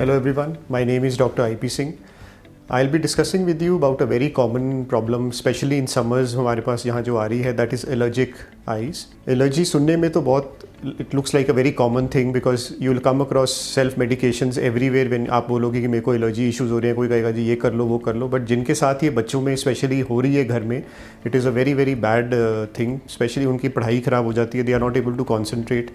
Hello everyone, my name is Dr. IP Singh. I'll be discussing with you about a very common problem, especially in summers हमारे पास यहाँ जो आ रही है, that is allergic eyes. Allergy सुनने में तो बहुत it looks like a very common thing because you'll come across self medications everywhere when आप बोलोगे कि मेरे को एलर्जी इश्यूज हो रहे हैं, कोई कहेगा जी ये कर लो वो कर लो, बट जिनके साथ ये बच्चों में स्पेशली हो रही है घर में, it is a very very bad thing. Specially उनकी पढ़ाई ख़राब हो जाती है, they are not able to concentrate.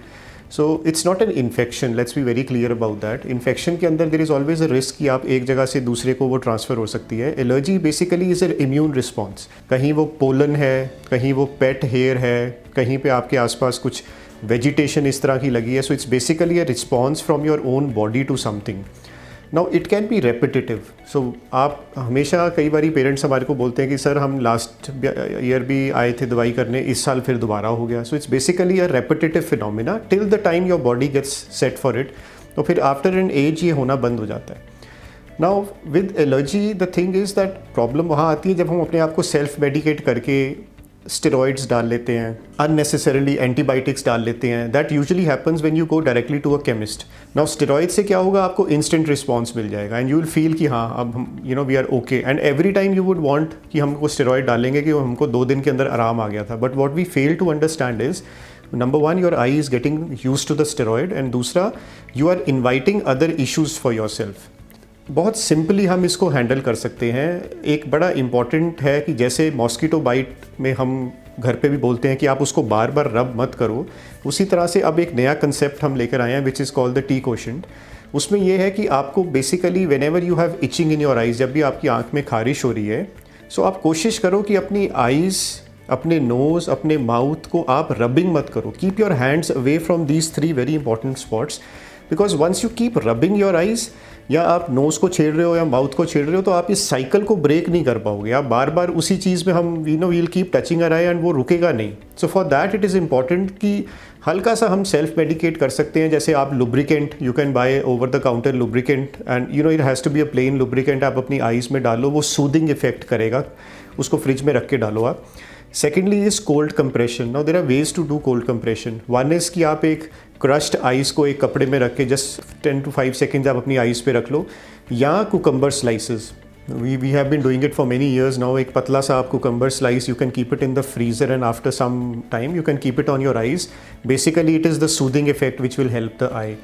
So it's not an infection, let's be very clear about that. Infection के अंदर there is always a risk कि आप एक जगह से दूसरे को वो ट्रांसफ़र हो सकती है. Allergy basically is a immune response. कहीं वो पोलन है, कहीं वो पेट हेयर है, कहीं पे आपके आसपास कुछ वेजिटेशन इस तरह की लगी है. So it's basically a response from your own body to something. Now it can be repetitive. So आप हमेशा कई बार पेरेंट्स हमारे को बोलते हैं कि सर हम लास्ट ईयर भी आए थे दवाई करने, इस साल फिर दोबारा हो गया. So it's basically a repetitive phenomena till the time your body gets set for it. तो फिर आफ्टर एन एज ये होना बंद हो जाता है. Now with allergy the thing is that problem वहाँ आती है जब हम अपने आप को सेल्फ मेडिकेट करके स्टेरॉइड्स डाल लेते हैं, अननेसेसरीली एंटीबायोटिक्स डाल लेते हैं. That usually happens when you go directly to a chemist. Now steroid से क्या होगा, आपको इंस्टेंट रिस्पॉन्स मिल जाएगा एंड यू विल फील कि हाँ अब हम we are okay. And every time you would want कि हमको स्टेरॉइड डालेंगे कि हमको 2 दिन के अंदर आराम आ गया था. But what we fail to understand is number 1 your eye is getting used to the steroid and दूसरा you are inviting other issues for yourself. बहुत सिंपली हम इसको हैंडल कर सकते हैं. एक बड़ा इम्पॉर्टेंट है कि जैसे मॉस्किटो बाइट में हम घर पे भी बोलते हैं कि आप उसको बार बार रब मत करो, उसी तरह से अब एक नया कंसेप्ट हम लेकर आए हैं which is called the T quotient. उसमें यह है कि आपको basically whenever you have itching in your eyes, जब भी आपकी आँख में खारिश हो रही है, सो आप कोशिश करो कि अपनी आइज़, अपने नोज़, अपने माउथ को आप रबिंग मत करो. Keep your hands away from these 3 very important spots. Because once you keep rubbing your eyes, या आप नोज़ को छेड़ रहे हो या माउथ को छेड़ रहे हो, तो आप इस साइकिल को ब्रेक नहीं कर पाओगे. आप बार बार उसी चीज़ में हम will keep touching your eye and वो रुकेगा नहीं. So for that it is important कि हल्का सा हम सेल्फ मेडिकेट कर सकते हैं. जैसे आप lubricant, you can buy over the counter lubricant and it has to be a plain lubricant. आप अपनी आइज़ में डालो, वो सूदिंग इफेक्ट करेगा. उसको फ्रिज में रख के डालो आप. Secondly is cold compression. Now there are ways to do cold compression. One is कि आप एक क्रश्ड आइस को एक कपड़े में रख के जस्ट 10 to 5 सेकेंड्स आप अपनी आइस पे रख लो, या cucumber slices. We have been doing it for many years now. एक पतला सा आप cucumber slice, you can keep it in the freezer and after some time you can keep it on your eyes. Basically it is the soothing effect which will help the eye.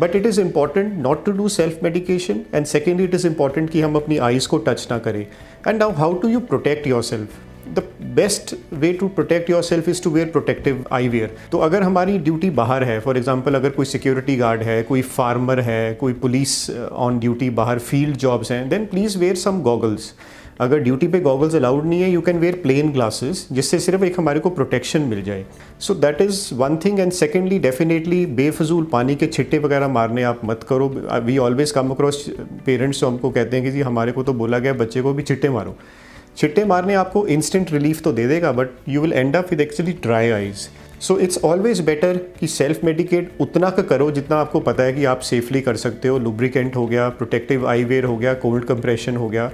But it is important not to do self medication and secondly it is important कि हम अपनी eyes को touch ना करें. And now how to you protect yourself. The best way to protect yourself is to wear protective eyewear. तो अगर हमारी duty बाहर है, फॉर एग्जांपल अगर कोई सिक्योरिटी गार्ड है, कोई फार्मर है, कोई पुलिस ऑन ड्यूटी बाहर फील्ड जॉब्स हैं, then please wear some goggles. अगर ड्यूटी पे गॉगल्स अलाउड नहीं है, you can wear plain glasses, जिससे सिर्फ एक हमारे को प्रोटेक्शन मिल जाए. So that is one thing. And secondly definitely बेफजूल पानी के छिट्टे वगैरह मारने आप मत करो. We always come across parents जो हमको कहते हैं कि जी हमारे को तो बोला गया बच्चे को भी छिट्टे मारो. छिट्टे मारने आपको इंस्टेंट रिलीफ तो दे देगा, but you will and up with actually dry eyes. So it's always better कि सेल्फ मेडिकेट उतना का करो जितना आपको पता है कि आप सेफली कर सकते हो. लुब्रिकेंट हो गया, प्रोटेक्टिव आई वेयर हो गया, कोल्ड कंप्रेशन हो गया.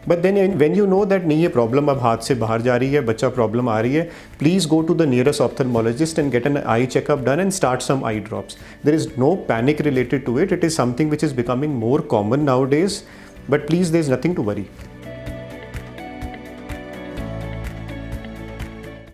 But then when you know that नहीं ये प्रॉब्लम अब हाथ से बाहर जा रही है, बच्चा प्रॉब्लम आ रही है, please go to the nearest ophthalmologist and get an eye checkup done and start some eye drops. There is no panic related to it. It is something which is becoming more common nowadays, but please there is nothing to worry.